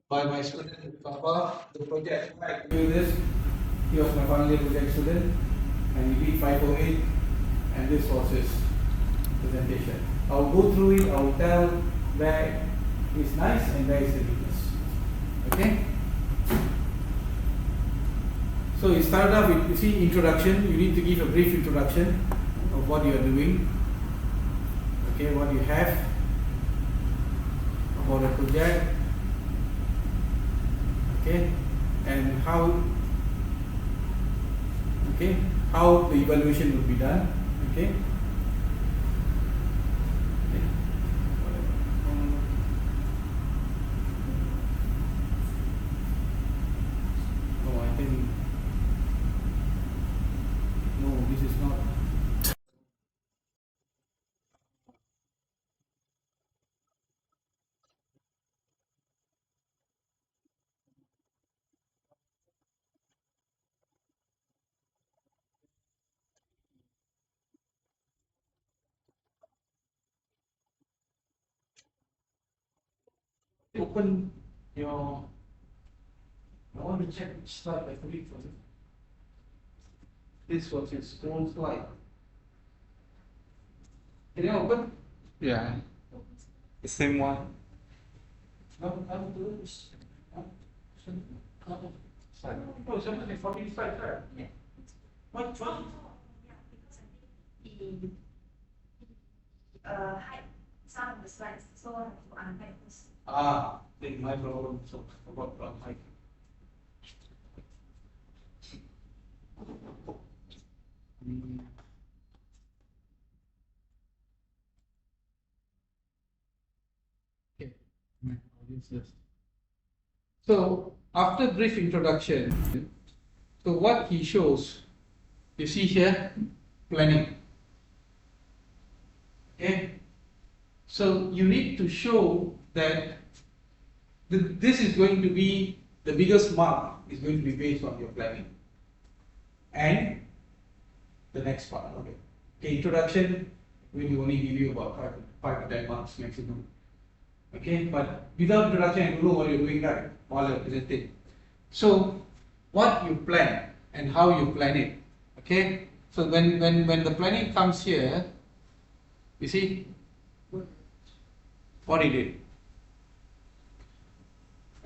by my student Papa, the project. I do this. He was my final year project student, and he did 508, and this was his presentation. I'll go through it. I'll tell where is nice and where is the weakness. Okay. So you start off with, you see, introduction. You need to give a brief introduction of what you are doing. Okay, what you have about the project. Okay, and how the evaluation will be done. Okay. No, I think no, this is not. Open your. I want to check which slide I put it for you. This was his own slide. Can you open? Yeah, the same one. No, I'm doing this. Oh, somebody 40 slides, right? Yeah. What? Yeah, because I think he hide some of the slides, so I have to unhide this. Ah, then my problem. So about from height. Okay. So after brief introduction, so what he shows, you see here, planning. Okay. So you need to show that this is going to be the biggest mark is going to be based on your planning. And the next part, okay, introduction will only give you about 5 to 10 marks maximum. Okay, but without introduction, you don't know what you're doing, right? While you're presenting. So, what you plan and how you plan it. Okay, so when the planning comes here, you see what he did.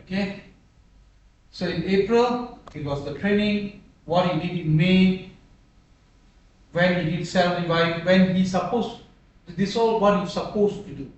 Okay, so in April it was the training. What he did in May, when he did self-revive, when he supposed, this all what he's supposed to do,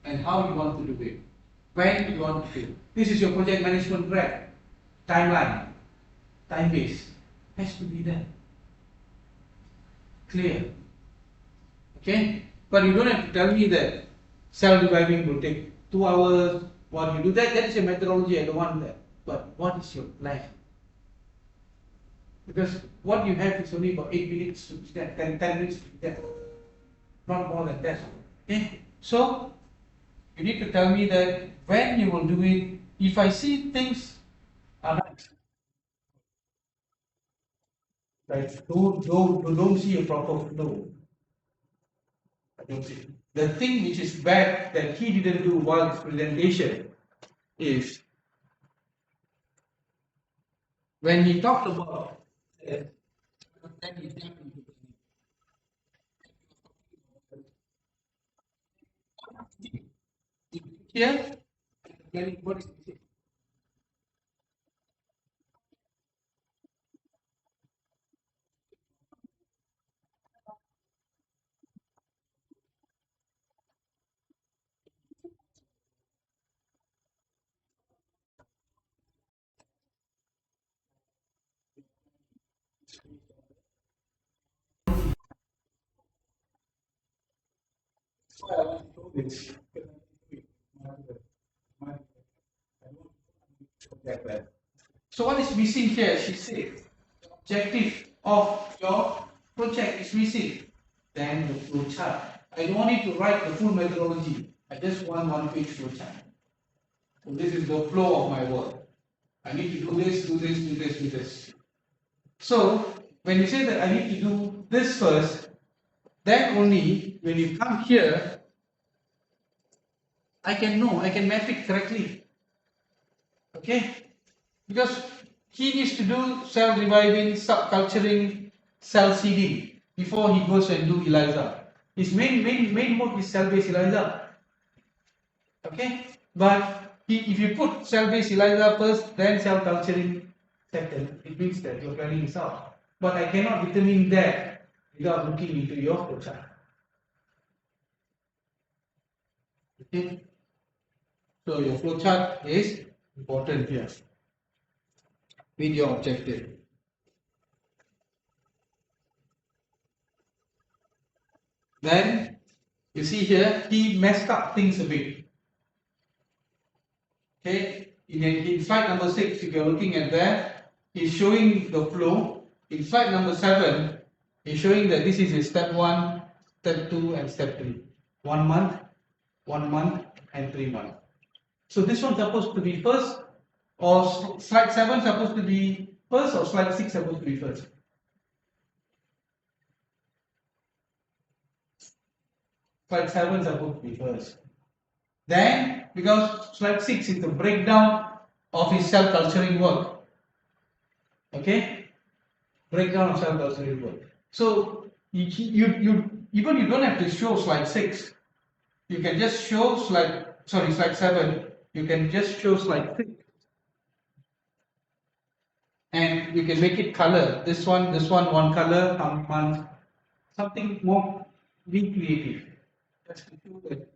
and how you want to do it, when you want to do it. This is your project management track, timeline, time base, has to be there, clear. Okay, but you don't have to tell me that self-reviving will take 2 hours. What you do, that is your methodology. I don't want that. But what is your plan? Because what you have is only about 8 minutes to that, 10 minutes to that, not more than that. Okay, so you need to tell me that when you will do it. If I see things are nice, right? Don't see a proper flow. I don't see. The thing which is bad that he didn't do while his presentation is when he talked about then he jumped into here. What is it? Why I want to do this. So what is missing here? She said, the objective of your project is missing. Then the flow chart. I don't need to write the full methodology. I just want one page flow chart. So this is the flow of my work. I need to do this, do this, do this, do this. So when you say that I need to do this first, then only when you come here, I can know, I can map it correctly. Okay, because he needs to do cell reviving, subculturing, cell seeding before he goes and do ELISA. His main mode is cell-based ELISA. Okay, but if you put cell-based ELISA first, then cell culturing second, it means that your planning is out. But I cannot determine that without looking into your flowchart. Okay, so your flowchart is important here with your objective. Then you see here he messed up things a bit. Okay, in slide number 6, if you're looking at that, he's showing the flow. In slide number 7, he's showing that this is a step 1, step 2, and step 3. 1 month, 1 month, and 3 months. So this one's supposed to be first, or slide 7 supposed to be first, or slide 6 supposed to be first? Slide 7 supposed to be first. Then, because slide 6 is the breakdown of his cell culturing work. Okay, breakdown of cell culturing work. So you don't have to show slide 6. You can just show slide 7. You can just show slide 6. And you can make it color. This one, one color, month, something more, be creative. Just to show that.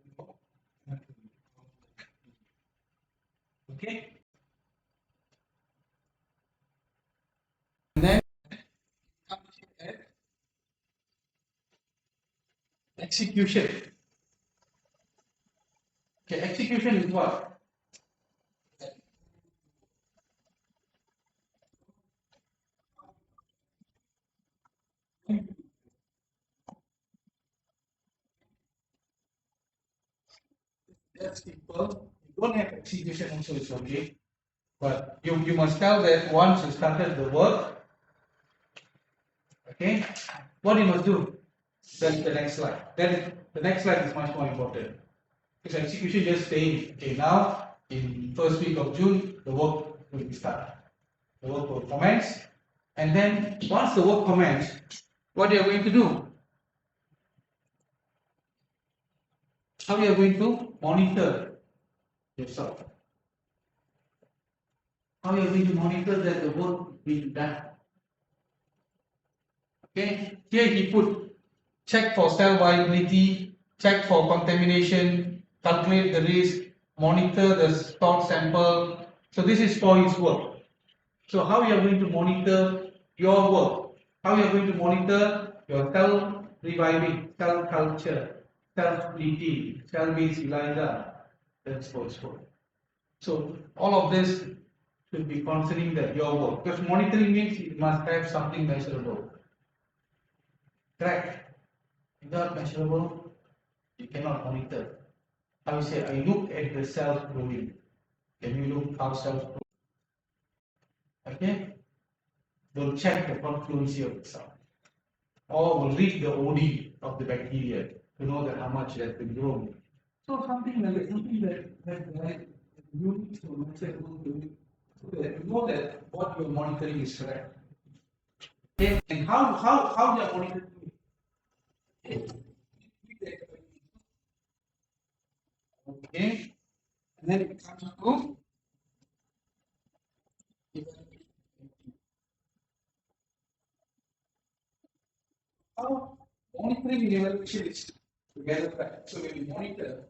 Okay. And then execution. Okay, execution is what? That's simple. You don't have execution also, it's okay. But you must tell that once you started the work, okay, what you must do? That's the next slide. The next slide is much more important. Because execution just saying, okay, now in first week of June, the work will be started. The work will commence, and then once the work commences, what you are going to do? How you are going to monitor yourself? How you are going to monitor that the work being done? Okay, here he put check for cell viability, check for contamination, calculate the risk, monitor the stored sample. So this is for his work. So how you are going to monitor your work? How you are going to monitor your cell reviving, cell culture, cell fleeting, cell-based ELISA, that's for its work. So all of this should be considering that your work. Because monitoring means it must have something measurable. Correct? Without measurable, you cannot monitor. I would say, I look at the cells growing. Can you look how cells grow? Okay? We'll check the confluency of the cell. Or we'll read the OD of the bacteria to know that how much it has been grown. So something like that, something that you need to measurable so that you know that what you're monitoring is correct. Okay? And how you are monitoring it? Okay, and then it comes to how monitoring and evaluation is together. Right? So when you monitor,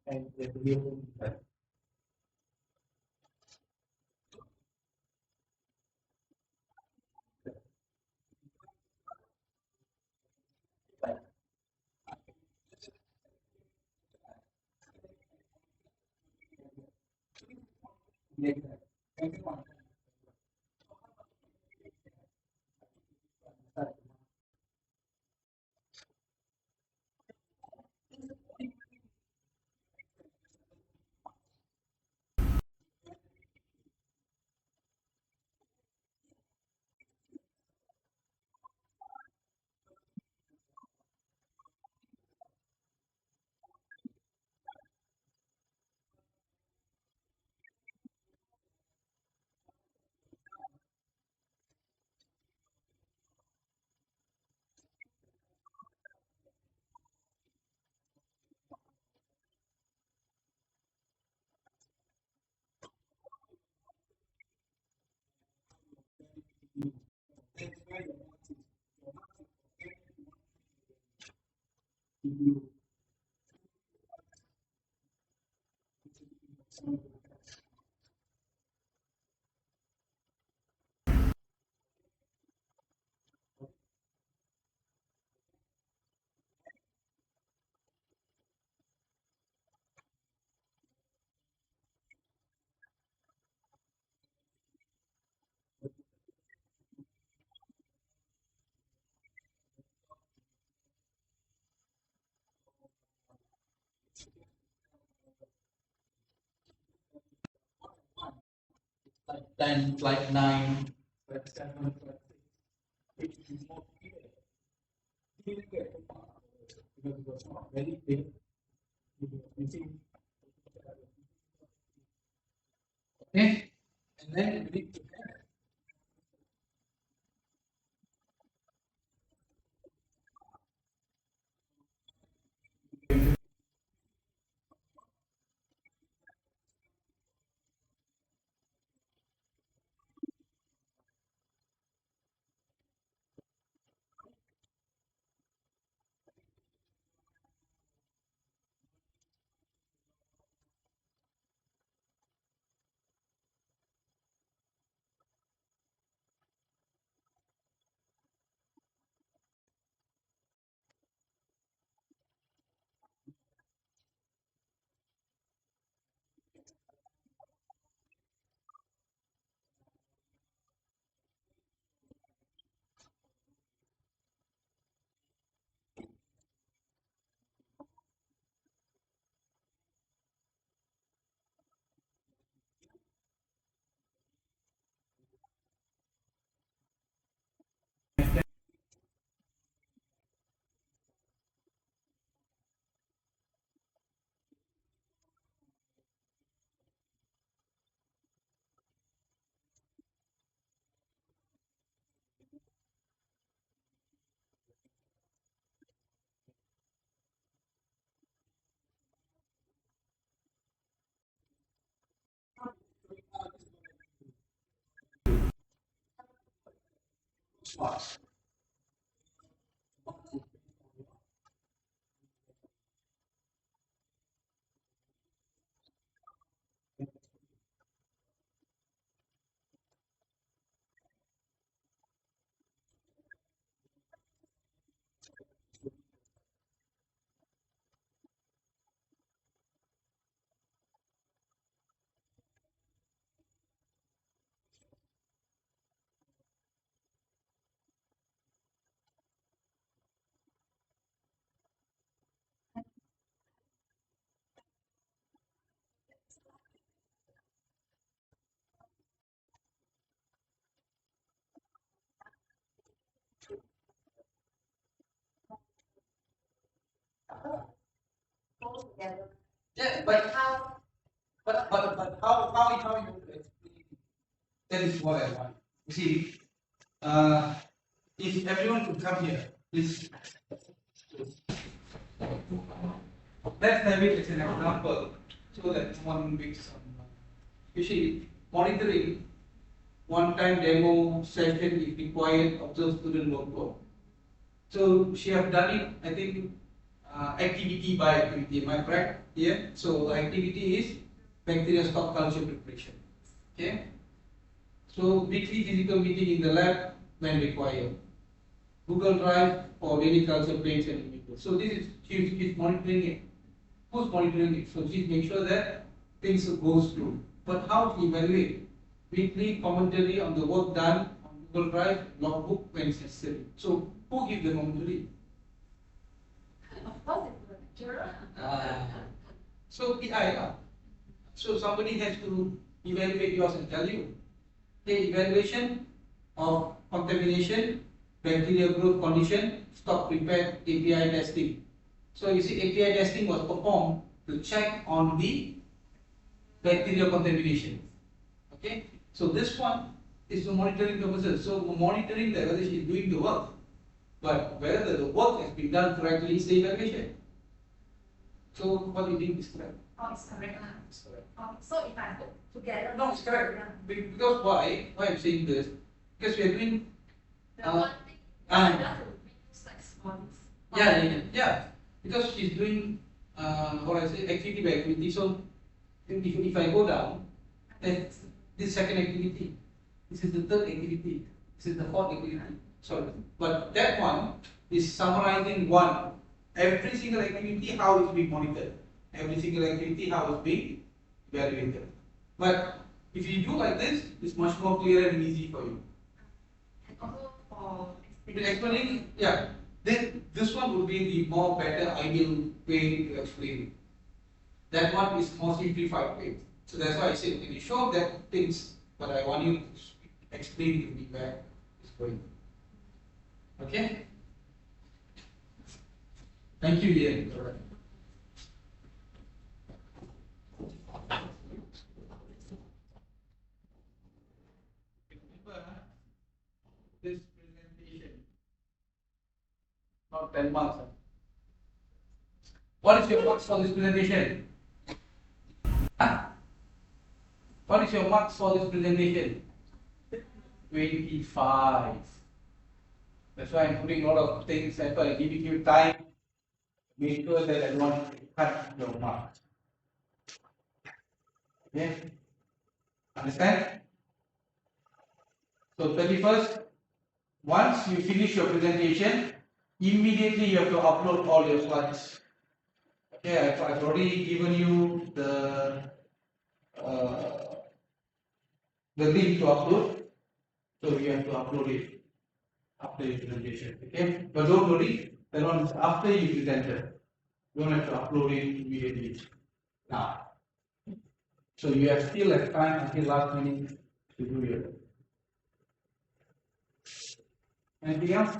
and we will make that. Like 10, like 9, like 7, like 6, which is more clear. Clear because it was not very big. It was missing. Okay, and then we need to start. Go together. Yeah, But how? but how you explain? That is what I want. You see, uh, if everyone could come here, please. Let's have it as an example so that one makes some. You see, monitoring one-time demo session is required. Observe student workflow. So she have done it. I think activity by activity. Am I correct? Yeah. So activity is bacteria stock culture preparation. Okay. So weekly physical meeting in the lab when required. Google Drive for daily culture plates and images. So this is she's monitoring it. Who's monitoring it? So she's make sure that things goes through. But how to evaluate? Weekly commentary on the work done on Google Drive, logbook when necessary. So who gives the commentary? Of course, it's the lecturer. So PI lah. So somebody has to evaluate yours and tell you. The evaluation of contamination, bacterial growth condition, stock prepared, API testing. So you see API testing was performed to check on the bacterial contamination. Okay, so this one is for monitoring purposes. So monitoring that whether she is doing the work, but whether the work has been done correctly is the evaluation. So what you think is correct? Oh, it's correct. It's correct. Oh, so if I put together. No, it's correct. Because why? Why I'm saying this? Because we are doing. The one thing. I just to make slides for this. Yeah. because she's doing what I say activity by activity. So if I go down, then this second activity, this is the third activity, this is the fourth activity. Sorry, but that one is summarizing one. Every single activity, how it's being monitored. Every single activity, how it's being evaluated. But if you do like this, it's much more clear and easy for you. And also for Explaining, yeah. Then this one would be the more better ideal way to explain. That one is more simplified way. So that's why I said, when you show that things, but I want you to explain to me where it's going. Okay? Thank you, Ian. All right. Remember, this presentation, not 10 marks. What is your marks for this presentation? Huh? What is your marks for this presentation? 25. That's why I'm putting a lot of things, that's why I'm giving you time. Make sure that I don't want to cut your marks. Okay? Understand? So 31st, once you finish your presentation, immediately you have to upload all your slides. Okay, I've already given you the link to upload, so you have to upload it after your presentation. Okay, but don't worry, that one is after you presented. You don't have to upload it immediately now. So you have still have time until last minute to do it. Anything else?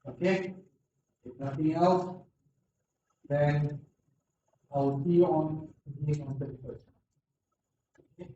Okay. If nothing else, then I'll see you on 31st. Okay.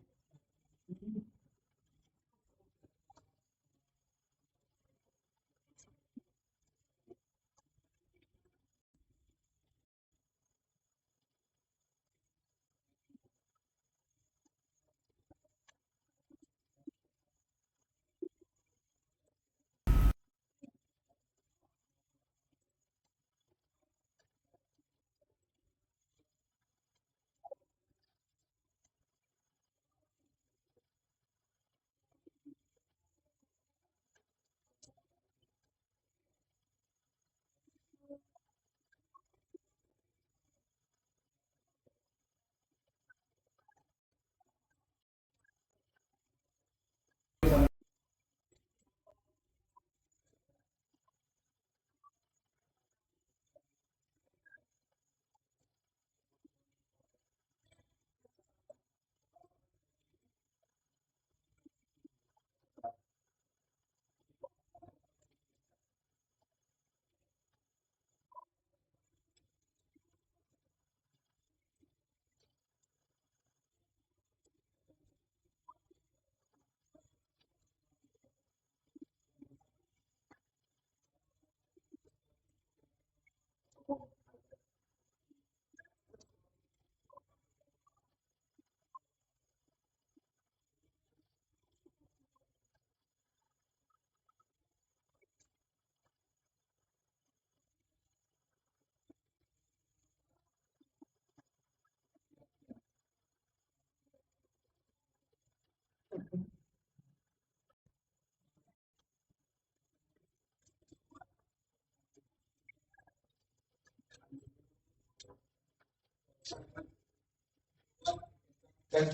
Then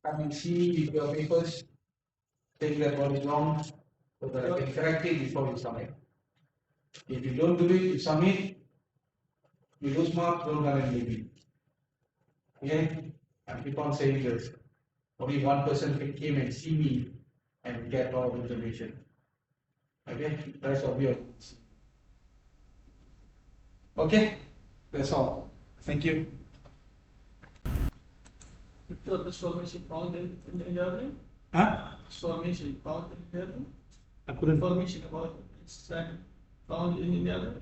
come and see if your papers take that what is wrong, so that I can correct it before you submit. If you don't do it, you submit, you lose marks, don't come and leave me. Okay? I keep on saying this. Only one person can came and see me and get all the information. Okay? Rest of you. Okay? That's all. Thank you. Victor, this formation found in the journal? Huh? This formation found in the journal? I couldn't. Information about this found in the journal?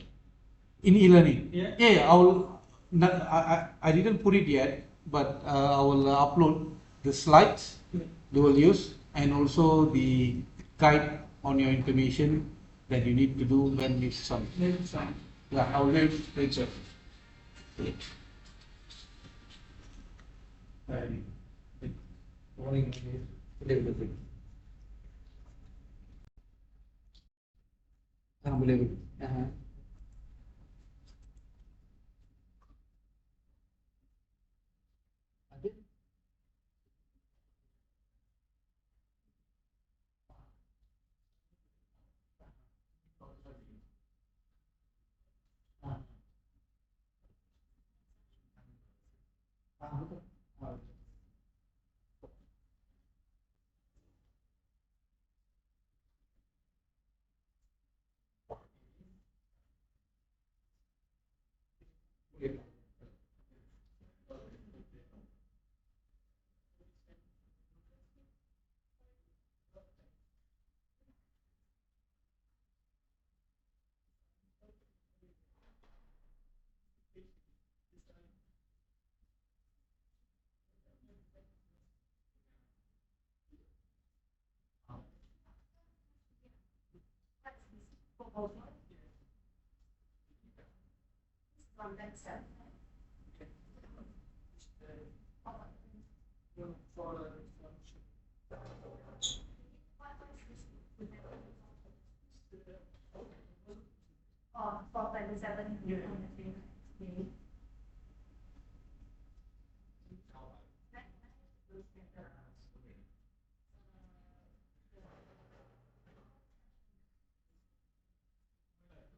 In e-learning? Yeah. Yeah, I didn't put it yet, but I will upload the slides Yeah. they will use and also the guide on your information that you need to do when you some. Yeah, I'll leave later. Morning. Boleh. Ada? Betul. From that step. For 27.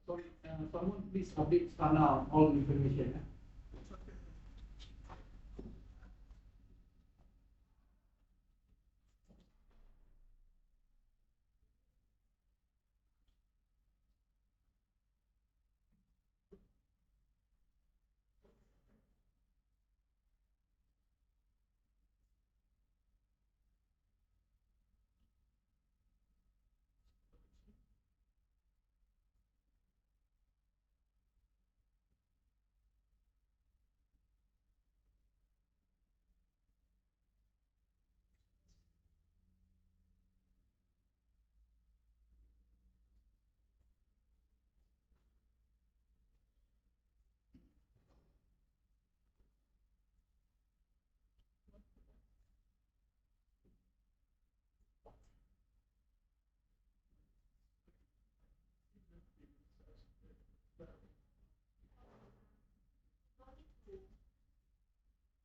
Sorry, someone please update Sana all information.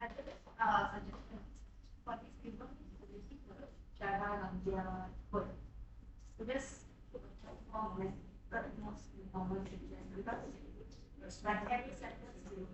Suggestion for these people to travel on their foot. So just form with most normal citizens because like every sentence will